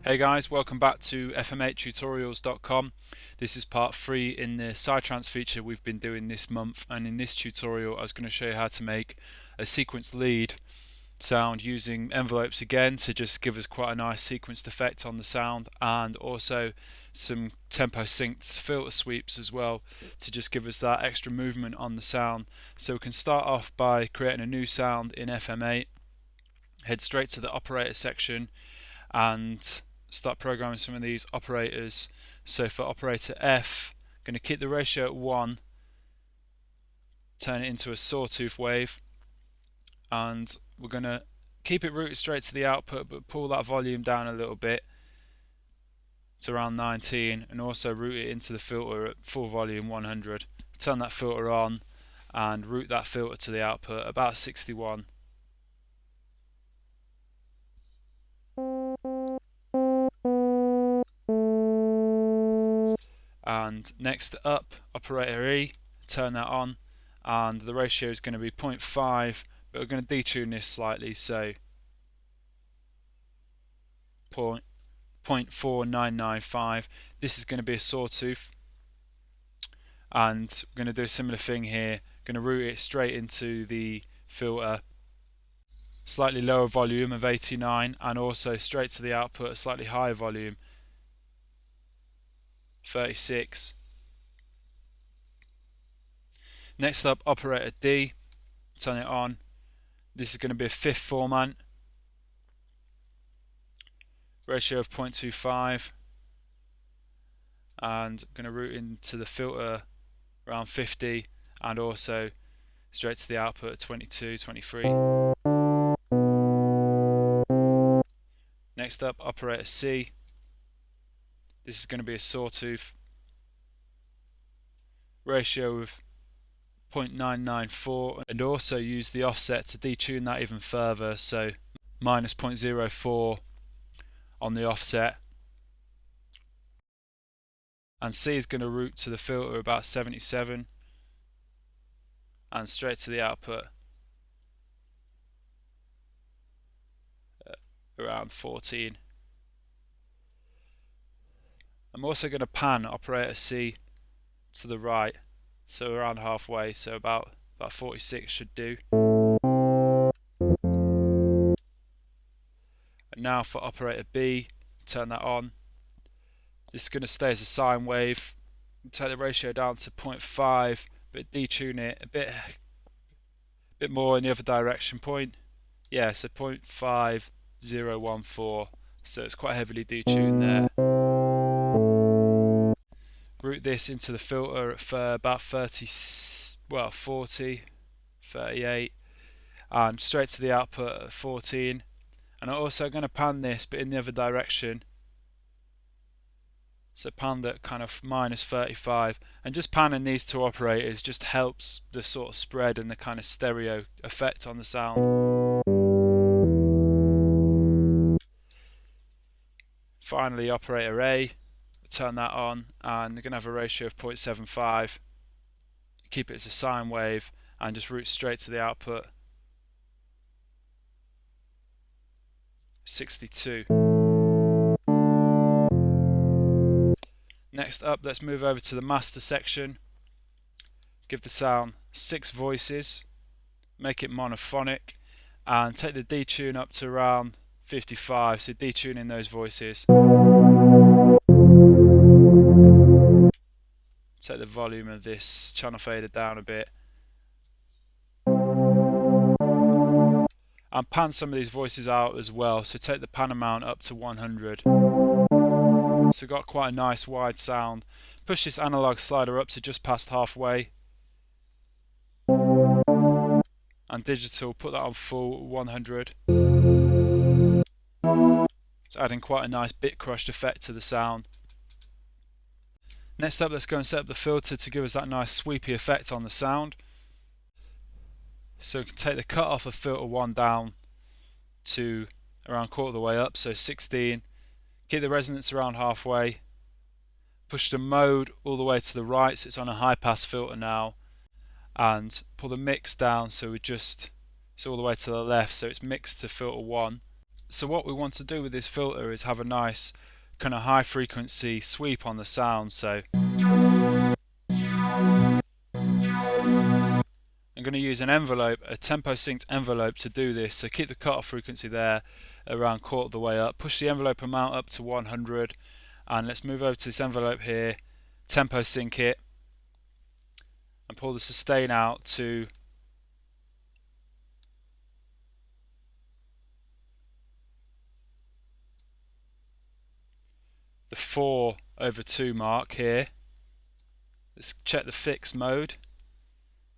Hey guys, welcome back to FM8tutorials.com. This is part 3 in the Psy Trance feature we've been doing this month, and in this tutorial I was going to show you how to make a sequenced lead sound using envelopes again to just give us quite a nice sequenced effect on the sound, and also some tempo synced filter sweeps as well to just give us that extra movement on the sound. So we can start off by creating a new sound in FM8, head straight to the operator section and start programming some of these operators. So for operator F, I'm going to keep the ratio at 1, turn it into a sawtooth wave, and we're going to keep it routed straight to the output but pull that volume down a little bit to around 19, and also route it into the filter at full volume 100. Turn that filter on and route that filter to the output about 61. And next up, operator E, turn that on, and the ratio is going to be 0.5, but we're going to detune this slightly, so 0.4995. This is going to be a sawtooth, and we're going to do a similar thing here. Going to route it straight into the filter, slightly lower volume of 89, and also straight to the output, a slightly higher volume, 36. Next up, operator D, turn it on. This is going to be a fifth Formant, ratio of 0.25, and I'm going to route into the filter around 50, and also straight to the output at 22, 23. Next up, operator C. This is going to be a sawtooth, ratio of 0.994, and also use the offset to detune that even further, so minus 0.04 on the offset. And C is going to route to the filter about 77 and straight to the output around 14. I'm also going to pan operator C to the right, so around halfway, so about 46 should do. And now for operator B, turn that on. This is going to stay as a sine wave. Take the ratio down to 0.5, but detune it a bit more in the other direction. So 0.5014. So it's quite heavily detuned there. Route this into the filter at about 40, 38, and straight to the output at 14. And I'm also going to pan this, but in the other direction. So pan that kind of minus 35, and just panning these two operators just helps the sort of spread and the kind of stereo effect on the sound. Finally, operator A, turn that on, and they're going to have a ratio of 0.75. Keep it as a sine wave and just route straight to the output, 62. Next up, let's move over to the master section. Give the sound 6 voices, make it monophonic, and take the detune up to around 55, so detuning those voices. Take the volume of this channel fader down a bit, and pan some of these voices out as well, so take the pan amount up to 100. So got quite a nice wide sound. Push this analog slider up to just past halfway, and digital, put that on full 100. It's adding quite a nice bit crushed effect to the sound. Next up, let's go and set up the filter to give us that nice sweepy effect on the sound. So we can take the cut off of filter 1 down to around quarter of the way up, so 16. Keep the resonance around halfway. Push the mode all the way to the right, so it's on a high pass filter now. And pull the mix down, so it's all the way to the left, so it's mixed to filter 1. So what we want to do with this filter is have a nice kind of high frequency sweep on the sound. So I'm going to use an envelope, a tempo synced envelope to do this. So keep the cutoff frequency there around quarter of the way up, push the envelope amount up to 100, and let's move over to this envelope here, tempo sync it, and pull the sustain out to the 4/2 mark here. Let's check the fixed mode.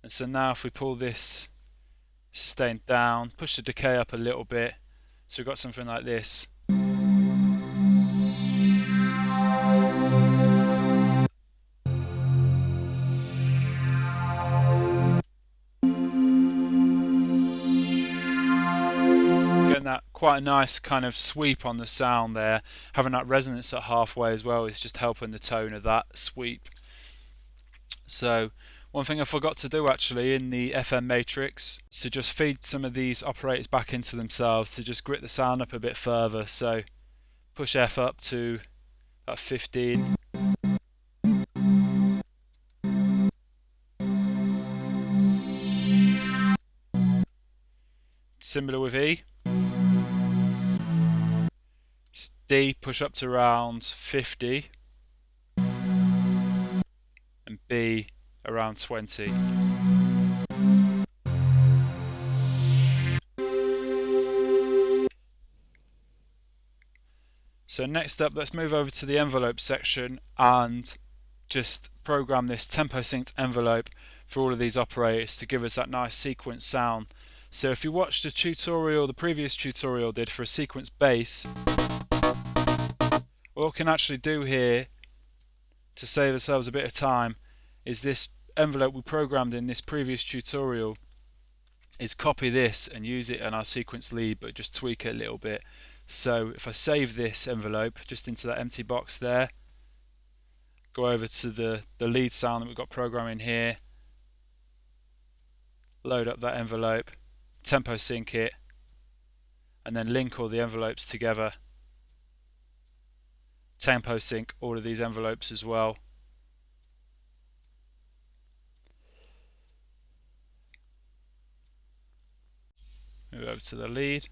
And so now if we pull this sustain down, push the decay up a little bit, so we've got something like this. Getting that quite a nice kind of sweep on the sound there. Having that resonance at halfway as well is just helping the tone of that sweep. So one thing I forgot to do actually in the FM matrix is to just feed some of these operators back into themselves to just grit the sound up a bit further. So push F up to about 15. Similar with E. D, push up to around 50. And B around 20. So next up, let's move over to the envelope section and just program this tempo synced envelope for all of these operators to give us that nice sequence sound. So if you watched the tutorial, the previous tutorial did for a sequence bass, what we can actually do here to save ourselves a bit of time is this envelope we programmed in this previous tutorial is copy this and use it in our sequence lead, but just tweak it a little bit. So if I save this envelope just into that empty box there, go over to the lead sound that we've got programming here, load up that envelope, tempo sync it, and then link all the envelopes together. Tempo sync all of these envelopes as well. Move over to the lead.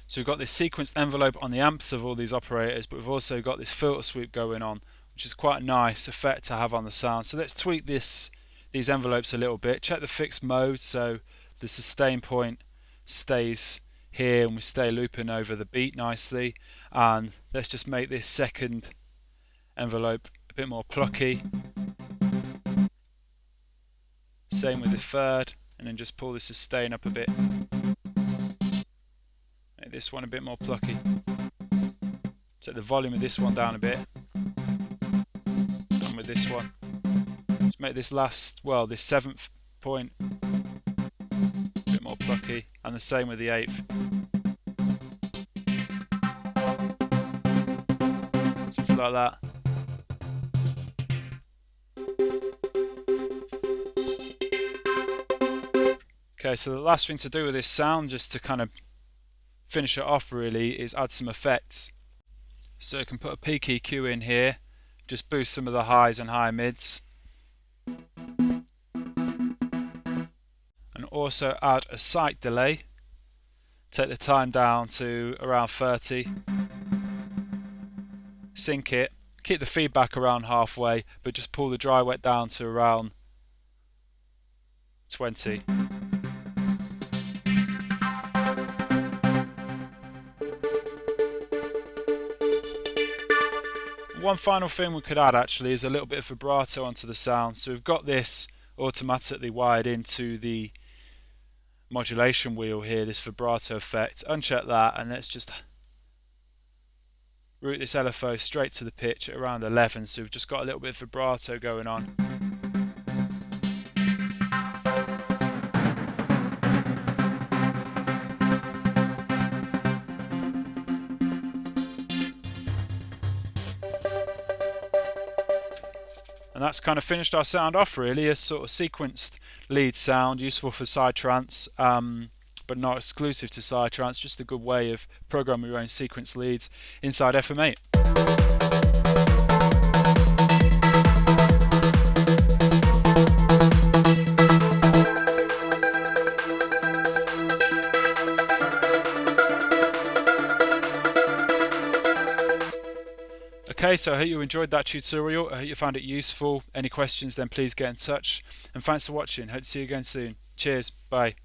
So we've got this sequenced envelope on the amps of all these operators, but we've also got this filter sweep going on, which is quite a nice effect to have on the sound. So let's tweak these envelopes a little bit. Check the fixed mode, so the sustain point stays here and we stay looping over the beat nicely. And let's just make this second envelope a bit more plucky. Same with the third, and then just pull the sustain up a bit. Make this one a bit more plucky. Take the volume of this one down a bit. And with this one, let's make this last, well, this 7th point a bit more plucky, and the same with the 8th. Something like that. Okay, so the last thing to do with this sound, just to kind of finish it off really, is add some effects. So you can put a peak EQ in here, just boost some of the highs and high mids. And also add a sight delay. Take the time down to around 30. Sync it, keep the feedback around halfway, but just pull the dry wet down to around 20. One final thing we could add actually is a little bit of vibrato onto the sound. So we've got this automatically wired into the modulation wheel here, this vibrato effect. Uncheck that and let's just route this LFO straight to the pitch at around 11, so we've just got a little bit of vibrato going on. And that's kind of finished our sound off really, a sort of sequenced lead sound, useful for Psy Trance, but not exclusive to Psy Trance, just a good way of programming your own sequence leads inside FM8. Okay, so I hope you enjoyed that tutorial. I hope you found it useful. Any questions, then please get in touch. And thanks for watching. Hope to see you again soon. Cheers. Bye.